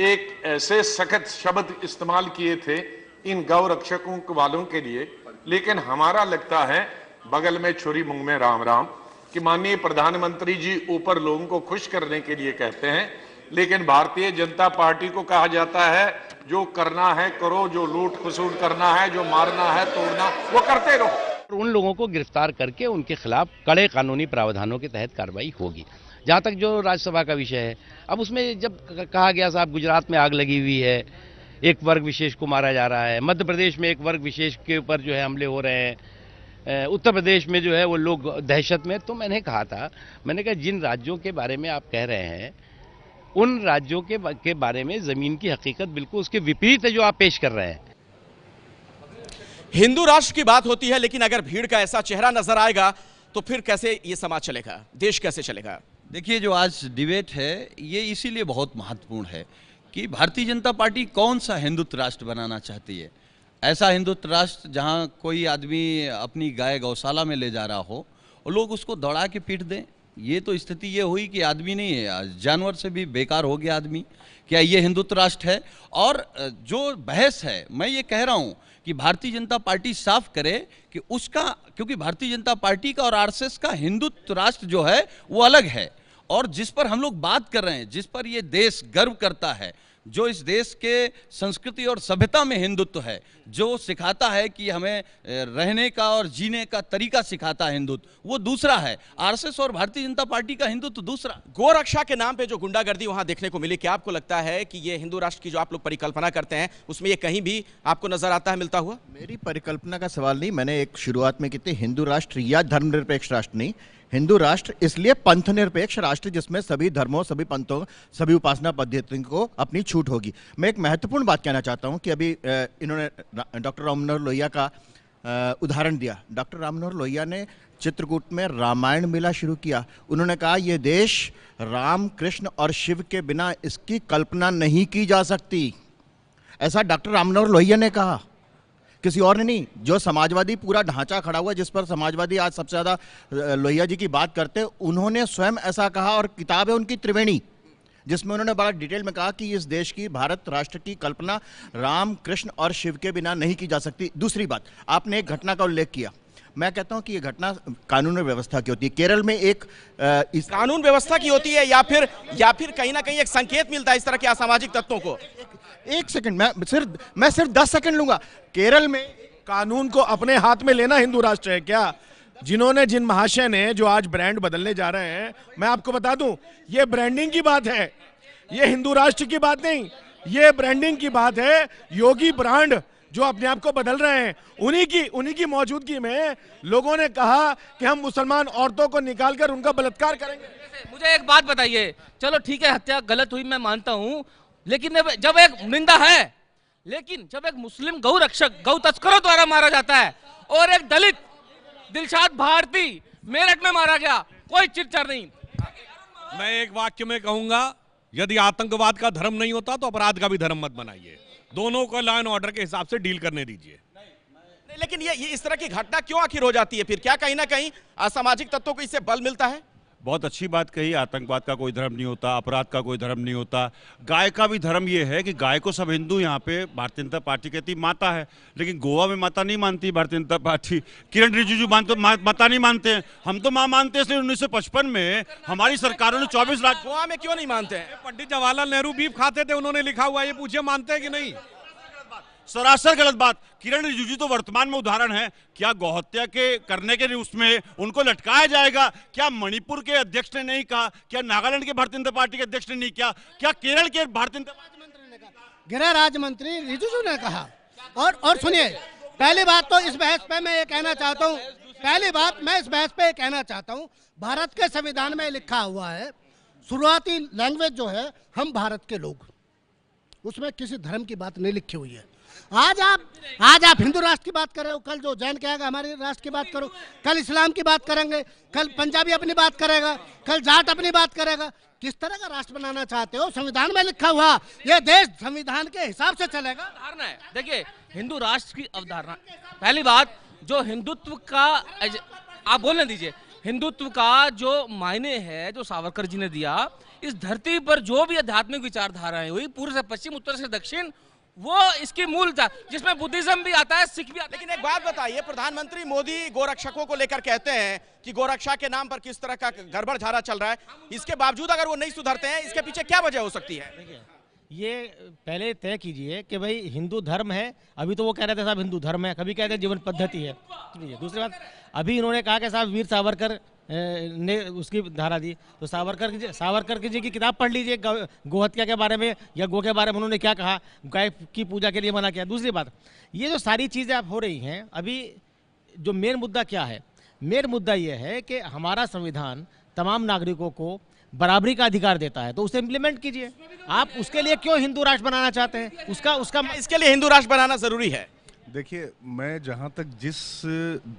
एक ऐसे सख्त शब्द इस्तेमाल किए थे इन गौ रक्षकों वालों के लिए, लेकिन हमारा लगता है बगल में छुरी मुंह में राम राम कि माननीय प्रधानमंत्री जी ऊपर लोगों को खुश करने के लिए कहते हैं, लेकिन भारतीय जनता पार्टी को कहा जाता है जो करना है करो, जो लूट खसूट करना है, जो मारना है तोड़ना वो करते रहो। उन लोगों को गिरफ्तार करके उनके खिलाफ कड़े कानूनी प्रावधानों के तहत कार्रवाई होगी। जहाँ तक जो राज्यसभा का विषय है, अब उसमें जब कहा गया साहब गुजरात में आग लगी हुई है, एक वर्ग विशेष को मारा जा रहा है, मध्य प्रदेश में एक वर्ग विशेष के ऊपर जो है हमले हो रहे हैं, उत्तर प्रदेश में जो है वो लोग दहशत में, तो मैंने कहा था, मैंने कहा जिन राज्यों के बारे में आप कह रहे हैं उन राज्यों के बारे में ज़मीन की हकीकत बिल्कुल उसके विपरीत है जो आप पेश कर रहे हैं। हिंदू राष्ट्र की बात होती है, लेकिन अगर भीड़ का ऐसा चेहरा नजर आएगा तो फिर कैसे ये समाज चलेगा, देश कैसे चलेगा? देखिए, जो आज डिबेट है ये इसीलिए बहुत महत्वपूर्ण है कि भारतीय जनता पार्टी कौन सा हिंदुत्व राष्ट्र बनाना चाहती है। ऐसा हिंदुत्व राष्ट्र जहां कोई आदमी अपनी गाय गौशाला में ले जा रहा हो और लोग उसको दौड़ा के पीट दें, ये तो स्थिति ये हुई कि आदमी नहीं है, जानवर से भी बेकार हो गया आदमी। क्या ये हिंदुत्व राष्ट्र है? और जो बहस है, मैं ये कह रहा हूँ कि भारतीय जनता पार्टी साफ करे कि उसका, क्योंकि भारतीय जनता पार्टी का और आरएसएस का हिंदुत्व राष्ट्र जो है वो अलग है, और जिस पर हम लोग बात कर रहे हैं, जिस पर ये देश गर्व करता है, जो इस देश के संस्कृति और सभ्यता में हिंदुत्व है, जो सिखाता है कि हमें रहने का और जीने का तरीका सिखाता है हिंदुत्व, वो दूसरा है। आरएसएस और भारतीय जनता पार्टी का हिंदुत्व दूसरा। गोरक्षा के नाम पे जो गुंडागर्दी वहां देखने को मिली, क्या आपको लगता है कि ये हिंदू राष्ट्र की जो आप लोग परिकल्पना करते हैं उसमें ये कहीं भी आपको नजर आता है, मिलता हुआ? मेरी परिकल्पना का सवाल नहीं, मैंने एक शुरुआत में की थी हिंदू राष्ट्र या धर्मनिरपेक्ष राष्ट्र नहीं, हिंदू राष्ट्र इसलिए पंथ निरपेक्ष राष्ट्र जिसमें सभी धर्मों, सभी पंथों, सभी उपासना पद्धतियों को अपनी छूट होगी। मैं एक महत्वपूर्ण बात कहना चाहता हूं कि अभी इन्होंने डॉक्टर राम मनोहर लोहिया का उदाहरण दिया। डॉक्टर राम मनोहर लोहिया ने चित्रकूट में रामायण मेला शुरू किया। उन्होंने कहा ये देश राम, कृष्ण और शिव के बिना इसकी कल्पना नहीं की जा सकती। ऐसा डॉक्टर राम मनोहर लोहिया ने कहा, किसी और ने नहीं। जो समाजवादी पूरा ढांचा खड़ा हुआ जिस पर समाजवादी आज सबसे ज़्यादा लोहिया जी की बात करते हैं, उन्होंने स्वयं ऐसा कहा, और किताब है उनकी त्रिवेणी जिसमें उन्होंने बड़ा डिटेल में कहा कि इस देश की, भारत राष्ट्र की कल्पना राम, कृष्ण और शिव के बिना नहीं की जा सकती। दूसरी बात, आपने एक घटना का उल्लेख किया, मैं कहता हूं कि ये घटना कानून व्यवस्था की होती है। केरल में एक इस कानून व्यवस्था की होती है या फिर कहीं ना कहीं एक संकेत मिलता है इस तरह के असामाजिक तत्वों को? एक सेकंड, मैं सिर्फ 10 सेकंड लूंगा। केरल में कानून को अपने हाथ में लेना हिंदू राष्ट्र है क्या? जिन महाशय ने जो आज ब्रांड बदलने जा रहे हैं, मैं आपको बता दूं, ये ब्रांडिंग की बात है, ये हिंदू राष्ट्र की बात नहीं, ये ब्रांडिंग की बात है। योगी ब्रांड जो अपने आप को बदल रहे हैं, उन्हीं की मौजूदगी में लोगों ने कहा कि हम मुसलमान औरतों को निकालकर उनका बलात्कार करेंगे। मुझे एक बात बताइए, चलो ठीक है हत्या गलत हुई, मैं मानता हूं, लेकिन जब एक निंदा है, लेकिन जब एक मुस्लिम गौ रक्षक गौ तस्करों द्वारा मारा जाता है और एक दलित दिलशाद भारती मेरठ में मारा गया, कोई चिट्ठर नहीं। मैं एक वाक्य में कहूंगा, यदि आतंकवाद का धर्म नहीं होता तो अपराध का भी धर्म मत बनाइए, दोनों को लॉ एंड ऑर्डर के हिसाब से डील करने दीजिए। नहीं, लेकिन ये इस तरह की घटना क्यों आखिर हो जाती है? फिर क्या कहीं ना कहीं असामाजिक तत्वों को इससे बल मिलता है? बहुत अच्छी बात कही, आतंकवाद का कोई धर्म नहीं होता, अपराध का कोई धर्म नहीं होता। गाय का भी धर्म ये है कि गाय को सब हिंदू यहाँ पे भारतीय जनता पार्टी कहती माता है, लेकिन गोवा में माता नहीं मानती भारतीय जनता पार्टी। किरण रिजिजू माता नहीं मानते हैं, हम तो माँ मानते हैं। इसलिए 1955 में हमारी सरकारों ने 24 राज्य। गोवा में क्यों नहीं मानते हैं? पंडित जवाहरलाल नेहरू बीफ खाते थे, उन्होंने लिखा हुआ, ये पूछिए मानते हैं कि नहीं? सरासर गलत बात। किरण रिजिजू तो वर्तमान में उदाहरण है। क्या गौहत्या के करने के उसमें उनको लटकाया जाएगा? क्या मणिपुर के अध्यक्ष ने नहीं कहा? क्या नागालैंड के भारतीय जनता पार्टी के अध्यक्ष ने नहीं किया? क्या केरल के भारतीय जनता पार्टी ने कहा? गृह राज्य मंत्री रिजिजू ने कहा। और सुनिए, पहली बात तो इस बहस पे मैं ये कहना चाहता हूँ, भारत के संविधान में लिखा हुआ है, शुरुआती लैंग्वेज जो है हम भारत के लोग, उसमें किसी धर्म की बात नहीं लिखी हुई है। आज आप हिंदू राष्ट्र की बात कर रहे हो, कल जो जैन कहेगा हमारे राष्ट्र की बात करो, कल इस्लाम की बात करेंगे, कल पंजाबी अपनी बात करेगा, कल जाट अपनी बात करेगा। किस तरह का राष्ट्र बनाना चाहते हो? संविधान में लिखा हुआ ये देश संविधान के हिसाब से चलेगा। अवधारणा है, देखिए हिंदू राष्ट्र की अवधारणा, पहली बात जो हिंदुत्व का, आप बोलने दीजिए, हिंदुत्व का जो मायने है जो सावरकर जी ने दिया, इस धरती पर जो भी आध्यात्मिक विचारधाराएं हुई पूर्व से पश्चिम उत्तर से दक्षिण, वो इसकी मूल था, जिसमें बुद्धिज्म भी आता है, सिख भी आता है। लेकिन एक बात बताइए, प्रधानमंत्री मोदी गोरक्षकों को लेकर कहते हैं कि गोरक्षा के नाम पर किस तरह का गड़बड़ झारा चल रहा है, इसके बावजूद अगर वो नहीं सुधरते हैं, इसके पीछे क्या वजह हो सकती है? ये पहले तय कीजिए कि भाई हिंदू धर्म है, अभी तो वो कह रहे थे साहब हिंदू धर्म है, कभी कहते हैं जीवन पद्धति है। दूसरी बात, अभी इन्होंने कहा कि साहब वीर सावरकर ने उसकी धारा दी, तो सावरकर जी की किताब पढ़ लीजिए, गोहत्या के बारे में या गो के बारे में उन्होंने क्या कहा, गाय की पूजा के लिए मना किया। दूसरी बात, ये जो सारी चीज़ें आप हो रही हैं, अभी जो मेन मुद्दा क्या है, मेन मुद्दा ये है कि हमारा संविधान तमाम नागरिकों को बराबरी का अधिकार देता है, तो उसे इम्प्लीमेंट कीजिए। आप उसके लिए क्यों हिंदू राष्ट्र बनाना चाहते हैं? उसका इसके लिए हिंदू राष्ट्र बनाना जरूरी है। देखिए, मैं जहां तक जिस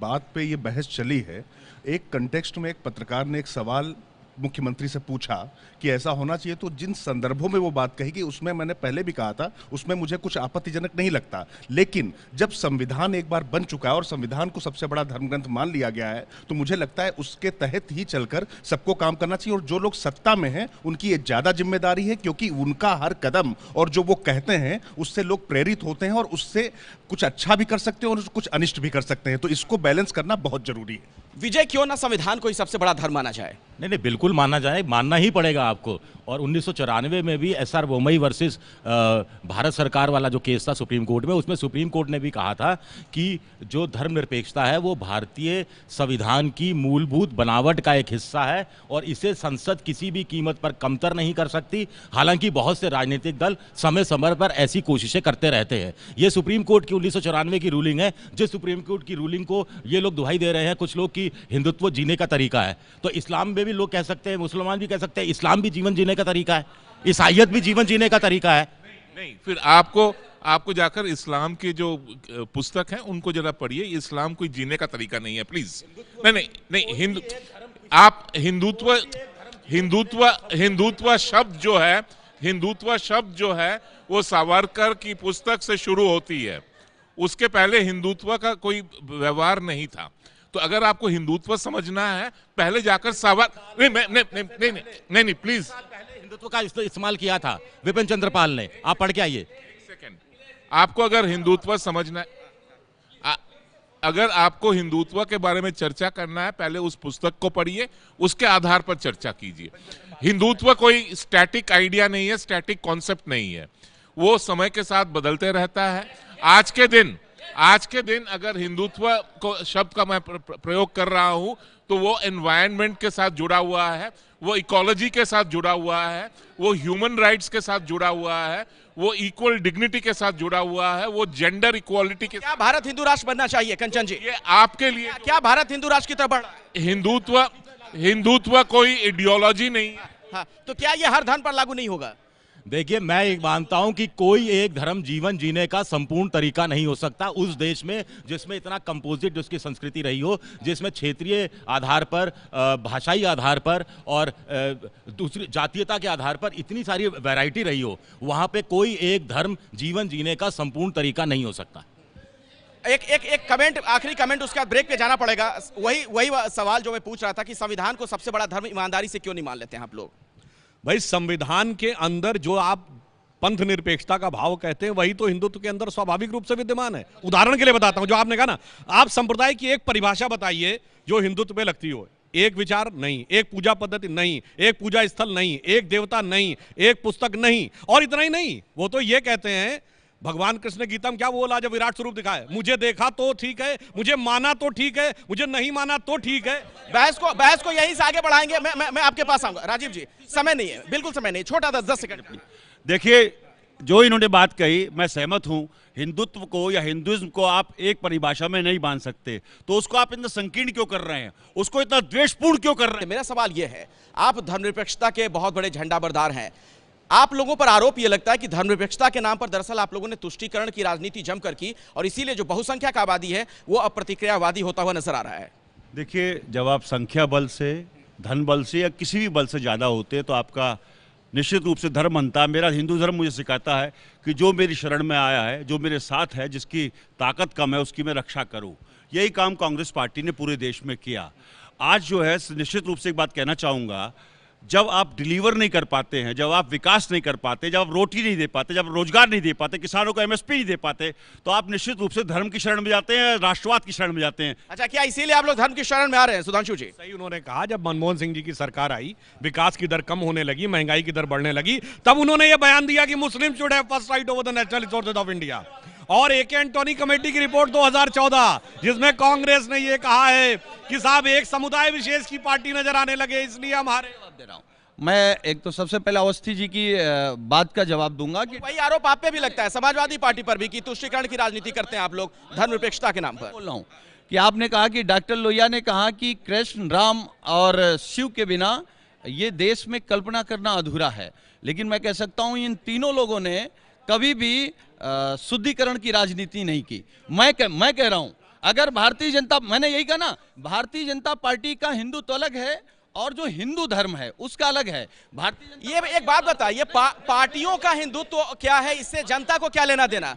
बात पे ये बहस चली है, एक कंटेक्स्ट में एक पत्रकार ने एक सवाल मुख्यमंत्री से पूछा कि ऐसा होना चाहिए, तो जिन संदर्भों में वो बात कही कि उसमें मैंने पहले भी कहा था, उसमें मुझे कुछ आपत्तिजनक नहीं लगता। लेकिन जब संविधान एक बार बन चुका है और संविधान को सबसे बड़ा धर्मग्रंथ मान लिया गया है, तो मुझे लगता है उसके तहत ही चलकर सबको काम करना चाहिए। और जो लोग सत्ता में हैं उनकी ये ज़्यादा जिम्मेदारी है, क्योंकि उनका हर कदम और जो वो कहते हैं उससे लोग प्रेरित होते हैं और उससे कुछ अच्छा भी कर सकते हैं और कुछ अनिष्ट भी कर सकते हैं। तो इसको बैलेंस करना बहुत जरूरी है। विजय, क्यों ना संविधान को ही सबसे बड़ा धर्म माना जाए? नहीं, बिल्कुल मानना जाए, मानना ही पड़ेगा आपको। और 1994 में भी एसआर बोमई वर्सेस भारत सरकार वाला जो केस था सुप्रीम कोर्ट में, उसमें सुप्रीम कोर्ट ने भी कहा था कि जो धर्मनिरपेक्षता है वो भारतीय संविधान की मूलभूत बनावट का एक हिस्सा है और इसे संसद किसी भी कीमत पर कमतर नहीं कर सकती। हालांकि बहुत से राजनीतिक दल समय समय पर ऐसी कोशिशें करते रहते हैं। ये सुप्रीम कोर्ट की 1994 की रूलिंग है, जिस सुप्रीम कोर्ट की रूलिंग को ये लोग दुहाई दे रहे हैं कुछ लोग कि हिंदुत्व जीने का तरीका है। तो इस्लाम में भी लोग कह सकते हैं, मुसलमान भी कह सकते हैं, इस्लाम भी जीवन जीने का तरीका है, ईसाईयत भी जीवन जीने का तरीका है। नहीं, फिर आपको जाकर इस्लाम के जो पुस्तक हैं उनको जरा पढ़िए। इस्लाम कोई जीने का तरीका नहीं है, प्लीज। नहीं, आप हिंदुत्व शब्द जो है वो सावरकर की पुस्तक से शुरू होती है, उसके पहले हिंदुत्व का कोई व्यवहार नहीं था। तो अगर आपको हिंदुत्व समझना है, पहले जाकर नहीं प्लीज, हिंदुत्व का इस्तेमाल किया था विपिन चंद्र पाल ने, आप पढ़ के आइए। आपको अगर हिंदुत्व समझना है, अगर आपको हिंदुत्व के बारे में चर्चा करना है, पहले उस पुस्तक को पढ़िए, उसके आधार पर चर्चा कीजिए। हिंदुत्व कोई स्टैटिक आइडिया नहीं है, स्टैटिक कॉन्सेप्ट नहीं है, वो समय के साथ बदलते रहता है। आज के दिन अगर हिंदुत्व को शब्द का मैं प्रयोग कर रहा हूं, तो वो एनवायरनमेंट के साथ जुड़ा हुआ है, वो इकोलॉजी के साथ जुड़ा हुआ है, वो ह्यूमन राइट्स के साथ जुड़ा हुआ है, वो इक्वल डिग्निटी के साथ जुड़ा हुआ है, वो जेंडर इक्वालिटी के। क्या भारत हिंदू राष्ट्र बनना चाहिए कंचन जी? ये आपके लिए क्या भारत हिंदू राष्ट्र की तरफ बढ़ रहा है? हिंदुत्व कोई आइडियोलॉजी नहीं है। हाँ, तो क्या ये हर धर्म पर लागू नहीं होगा? देखिए, मैं एक मानता हूं कि कोई एक धर्म जीवन जीने का संपूर्ण तरीका नहीं हो सकता उस देश में जिसमें इतना कंपोजिट जिसकी संस्कृति रही हो, जिसमें क्षेत्रीय आधार पर, भाषाई आधार पर और दूसरी जातीयता के आधार पर इतनी सारी वैरायटी रही हो। वहां पे कोई एक धर्म जीवन जीने का संपूर्ण तरीका नहीं हो सकता। एक कमेंट, आखिरी कमेंट, उसके बाद ब्रेक पे जाना पड़ेगा। वही सवाल जो मैं पूछ रहा था कि संविधान को सबसे बड़ा धर्म ईमानदारी से क्यों नहीं मान लेते हैं आप लोग? भाई, संविधान के अंदर जो आप पंथ निरपेक्षता का भाव कहते हैं, वही तो हिंदुत्व के अंदर स्वाभाविक रूप से विद्यमान है। उदाहरण के लिए बताता हूं, जो आपने कहा ना, आप संप्रदाय की एक परिभाषा बताइए जो हिंदुत्व में लगती हो। एक विचार नहीं, एक पूजा पद्धति नहीं, एक पूजा स्थल नहीं, एक देवता नहीं, एक पुस्तक नहीं, और इतना ही नहीं, वो तो ये कहते हैं, भगवान कृष्ण ने गीता में क्या बोला जब विराट स्वरूप दिखाए, मुझे देखा तो ठीक है, मुझे माना तो ठीक है, मुझे नहीं माना तो ठीक है। बहस को यहीं से आगे बढ़ाएंगे। मैं आपके पास आऊंगा। राजीव जी, समय नहीं है, बिल्कुल समय नहीं, छोटा 10 सेकंड। देखिए, जो इन्होंने बात कही मैं सहमत हूं। हिंदुत्व को या हिंदुइज्म को आप एक परिभाषा में नहीं बांध सकते, तो उसको आप इतना संकीर्ण क्यों कर रहे हैं, उसको इतना द्वेषपूर्ण क्यों कर रहे हैं? मेरा सवाल यह है, आप धर्मनिरपेक्षता के बहुत बड़े झंडा बरदार हैं, आप लोगों पर आरोप यह लगता है कि धर्मनिरपेक्षता के नाम पर दरअसल आप लोगों ने तुष्टीकरण की राजनीति जमकर की और इसीलिए जो बहुसंख्यक आबादी है वो अब प्रतिक्रियावादी होता हुआ नजर आ रहा है। देखिए, जब आप संख्या बल से, धन बल से या किसी भी बल से ज़्यादा होते हैं तो आपका निश्चित रूप से धर्म बनता है। मेरा हिंदू धर्म मुझे सिखाता है कि जो मेरी शरण में आया है, जो मेरे साथ है, जिसकी ताकत कम है, उसकी मैं रक्षा करूं। यही काम कांग्रेस पार्टी ने पूरे देश में किया। आज जो है निश्चित रूप से एक बात कहना चाहूँगा, जब आप डिलीवर नहीं कर पाते हैं, जब आप विकास नहीं कर पाते, जब आप रोटी नहीं दे पाते, जब रोजगार नहीं दे पाते, किसानों को एमएसपी नहीं दे पाते, तो आप निश्चित रूप से धर्म की शरण में जाते हैं, राष्ट्रवाद की शरण में जाते हैं। अच्छा, क्या इसीलिए आप लोग धर्म की शरण में आ रहे हैं सुधांशु जी? सही उन्होंने कहा, जब मनमोहन सिंह जी की सरकार आई, विकास की दर कम होने लगी, महंगाई की दर बढ़ने लगी, तब उन्होंने यह बयान दिया कि मुस्लिम should have first right over the national resources of India. और ए.के. एंटोनी कमेटी की रिपोर्ट 2014 जिसमें कांग्रेस ने यह कहा है कि साहब एक समुदाय विशेष की पार्टी नजर आने लगे, इसलिए हमारे दे रहा हूं मैं। एक तो सबसे पहले अवस्थी जी की बात का जवाब दूंगा कि वही आरोप आप पे भी लगता है, समाजवादी पार्टी पर भी, कि तुष्टीकरण की राजनीति करते हैं आप लोग धर्मनिरपेक्षता के नाम पर। बोल रहा हूं कि आपने कहा कि डॉक्टर लोहिया ने कहा कि कृष्ण, राम और शिव के बिना ये देश में कल्पना करना अधूरा है। लेकिन मैं कह सकता हूं इन तीनों लोगों ने कभी भी शुद्धिकरण की राजनीति नहीं की। मैं कह रहा हूं, अगर भारतीय जनता, मैंने यही कहा ना, भारतीय जनता पार्टी का हिंदुत्व अलग है और जो हिंदू धर्म है उसका अलग है। भारतीय ये एक बात बताइए, पार्टियों का हिंदुत्व क्या है, इससे जनता को क्या लेना देना?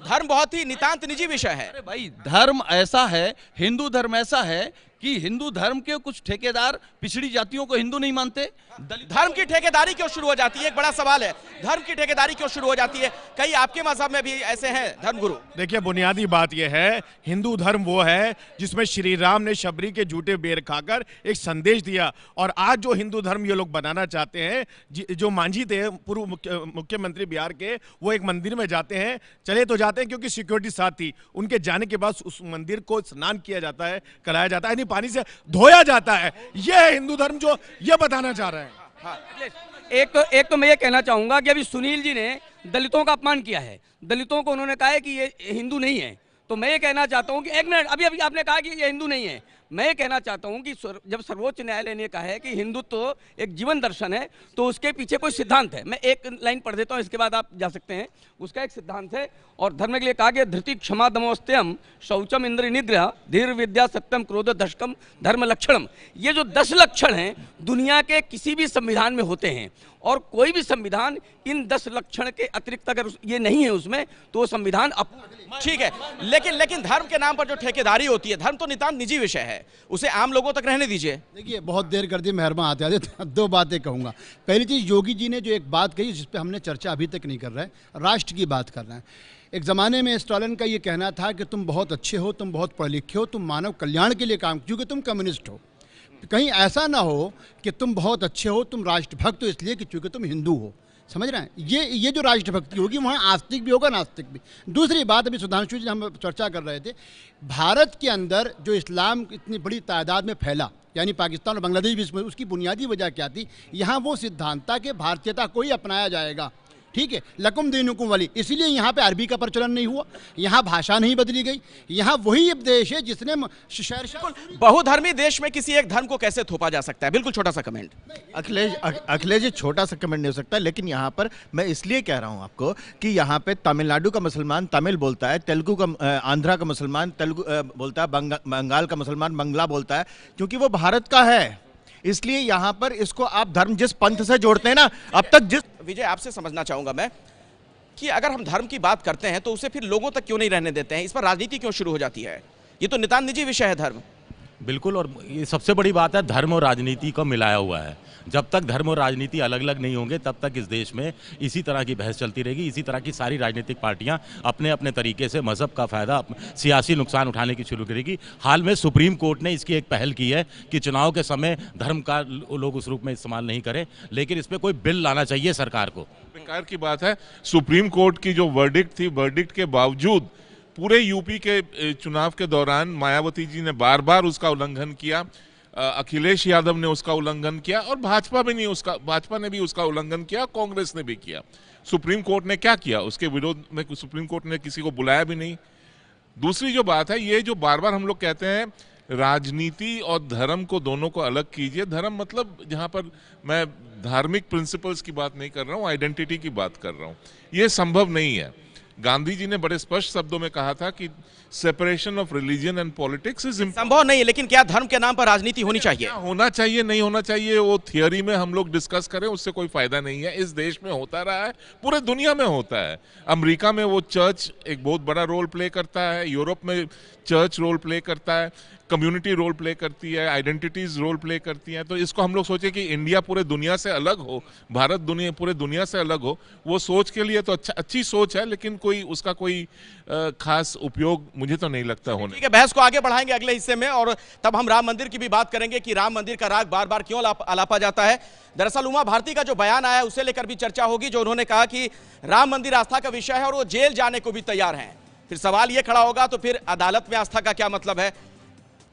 धर्म बहुत ही नितांत निजी विषय है। अरे भाई, धर्म ऐसा है, हिंदू धर्म ऐसा है कि हिंदू धर्म के कुछ ठेकेदार पिछड़ी जातियों को हिंदू नहीं मानते। धर्म की ठेकेदारी क्यों शुरू हो जाती है? एक बड़ा सवाल है, धर्म की ठेकेदारी क्यों शुरू हो जाती है? कई आपके मजहब में भी ऐसे हैं धर्मगुरु। देखिए, बुनियादी बात यह है, हिंदू धर्म वो है जिसमें श्री राम ने शबरी के झूठे बेर खाकर एक संदेश दिया। और आज जो हिंदू धर्म ये लोग बनाना चाहते हैं, जो मांझी थे पूर्व मुख्यमंत्री बिहार के, वो एक मंदिर में जाते हैं, चले तो जाते हैं क्योंकि सिक्योरिटी साथ थी, उनके जाने के बाद उस मंदिर को स्नान किया जाता है, कराया जाता है, यानी पानी से धोया जाता है। यह है हिंदू धर्म जो ये बताना चाह रहे हैं। हाँ। एक तो मैं ये कहना चाहूंगा कि अभी सुनील जी ने दलितों का अपमान किया है, दलितों को उन्होंने कहा है कि ये हिंदू नहीं है। तो मैं ये कहना चाहता हूं कि एक मिनट, अभी आपने कहा कि ये हिंदू नहीं है। मैं ये कहना चाहता हूं कि जब सर्वोच्च न्यायालय ने कहा है कि हिंदुत्व एक जीवन दर्शन है, तो उसके पीछे कोई सिद्धांत है। मैं एक लाइन पढ़ देता हूं, इसके बाद आप जा सकते हैं। उसका एक सिद्धांत है, और धर्म के लिए कहा गया, धृति क्षमा दमोस्त्यम शौचम इंद्र निग्रह धीर विद्या सत्यम क्रोध दशकम धर्म लक्षणम। ये जो 10 लक्षण हैं दुनिया के किसी भी संविधान में होते हैं, और कोई भी संविधान इन 10 लक्षण के अतिरिक्त अगर ये नहीं है उसमें, तो वो संविधान ठीक है। लेकिन धर्म के नाम पर जो ठेकेदारी होती है, धर्म तो नितांत निजी विषय है, उसे आम लोगों तक रहने दीजिए। देखिए, बहुत देर कर दी, मेहरबान आते आते 2 बातें कहूँगा। पहली चीज़, योगी जी ने जो एक बात कही जिस पे हमने चर्चा अभी तक नहीं कर रहे हैं, राष्ट्र की बात कर रहे हैं। एक ज़माने में स्टालिन का ये कहना था कि तुम बहुत अच्छे हो, तुम बहुत पढ़े लिखे हो, तुम मानव कल्याण के लिए काम, क्योंकि तुम कम्युनिस्ट हो। कहीं ऐसा ना हो कि तुम बहुत अच्छे हो, तुम राष्ट्रभक्त हो इसलिए कि चूँकि तुम हिंदू हो। समझ रहे हैं? ये जो राष्ट्रभक्ति होगी वहाँ आस्तिक भी होगा, नास्तिक भी। दूसरी बात, अभी सुधांशु जी हम चर्चा कर रहे थे, भारत के अंदर जो इस्लाम इतनी बड़ी तादाद में फैला, यानी पाकिस्तान और बांग्लादेश भी इसमें, उसकी बुनियादी वजह क्या थी? यहाँ वो सिद्धांत था कि भारतीयता को ही अपनाया जाएगा, ठीक है, लकुम दीनुकुम वाली। इसीलिए यहाँ पे अरबी का प्रचलन नहीं हुआ, यहाँ भाषा नहीं बदली गई। यहाँ वही देश है जिसने बहुधर्मी देश में किसी एक धर्म को कैसे थोपा जा सकता है? बिल्कुल छोटा सा कमेंट। अखिलेश जी, छोटा सा कमेंट नहीं हो सकता, लेकिन यहाँ पर मैं इसलिए कह रहा हूँ आपको कि यहाँ पे तमिलनाडु का मुसलमान तमिल बोलता है, तेलुगु का, आंध्रा का मुसलमान तेलुगु बोलता है, बंगाल का मुसलमान बंगला बोलता है, क्योंकि वो भारत का है। इसलिए यहाँ पर इसको आप धर्म जिस पंथ से जोड़ते हैं ना, अब तक जिस विजय, आपसे समझना चाहूंगा मैं कि अगर हम धर्म की बात करते हैं तो उसे फिर लोगों तक क्यों नहीं रहने देते हैं? इस पर राजनीति क्यों शुरू हो जाती है? ये तो नितांत निजी विषय है धर्म। बिल्कुल, और ये सबसे बड़ी बात है, धर्म और राजनीति को मिलाया हुआ है। जब तक धर्म और राजनीति अलग अलग नहीं होंगे, तब तक इस देश में इसी तरह की बहस चलती रहेगी। इसी तरह की सारी राजनीतिक पार्टियां अपने अपने तरीके से मजहब का फ़ायदा, सियासी नुकसान उठाने की शुरू करेगी। हाल में सुप्रीम कोर्ट ने इसकी एक पहल की है कि चुनाव के समय धर्म का लोग उस रूप में इस्तेमाल नहीं करें, लेकिन इस पर कोई बिल लाना चाहिए सरकार को। बेकार की बात है, सुप्रीम कोर्ट की जो वर्डिक्ट थी, वर्डिक्ट के बावजूद पूरे यूपी के चुनाव के दौरान मायावती जी ने बार बार उसका उल्लंघन किया, अखिलेश यादव ने उसका उल्लंघन किया, और भाजपा ने भी उसका उल्लंघन किया, कांग्रेस ने भी किया। सुप्रीम कोर्ट ने क्या किया? उसके विरोध में सुप्रीम कोर्ट ने किसी को बुलाया भी नहीं। दूसरी जो बात है, ये जो बार बार हम लोग कहते हैं राजनीति और धर्म को, दोनों को अलग कीजिए। धर्म मतलब, जहाँ पर मैं धार्मिक प्रिंसिपल्स की बात नहीं कर रहा हूँ, आइडेंटिटी की बात कर रहा हूँ। ये संभव नहीं है। गांधी जी ने बड़े स्पष्ट शब्दों में कहा था कि separation of religion and politics is संभव नहीं है, लेकिन क्या धर्म के नाम पर राजनीति होनी चाहिए? होना चाहिए, नहीं होना चाहिए, वो थियोरी में हम लोग डिस्कस करें, उससे कोई फायदा नहीं है। इस देश में होता रहा है, पूरे दुनिया में होता है। अमेरिका में वो चर्च एक बहुत बड़ा रोल प्ले करता है, यूरोप में चर्च रोल प्ले करता है, कम्युनिटी रोल प्ले करती है, आइडेंटिटीज रोल प्ले करती हैं। तो इसको हम लोग सोचे कि इंडिया पूरे दुनिया से अलग हो, भारत पूरे दुनिया से अलग हो, वो सोच के लिए तो अच्छी सोच है, लेकिन उसका कोई खास उपयोग मुझे तो नहीं लगता होने। ठीक है, बहस को आगे बढ़ाएंगे अगले हिस्से में, और तब हम राम मंदिर की भी बात करेंगे कि राम मंदिर का राग बार बार क्यों अलापा जाता है। दरअसल उमा भारती का जो बयान आया उसे लेकर भी चर्चा होगी, जो उन्होंने कहा कि राम मंदिर आस्था का विषय है और वो जेल जाने को भी तैयार हैं। फिर सवाल ये खड़ा होगा, तो फिर अदालत में आस्था का क्या मतलब है?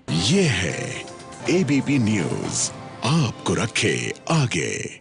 ये है एबीपी न्यूज़, आपको रखे आगे।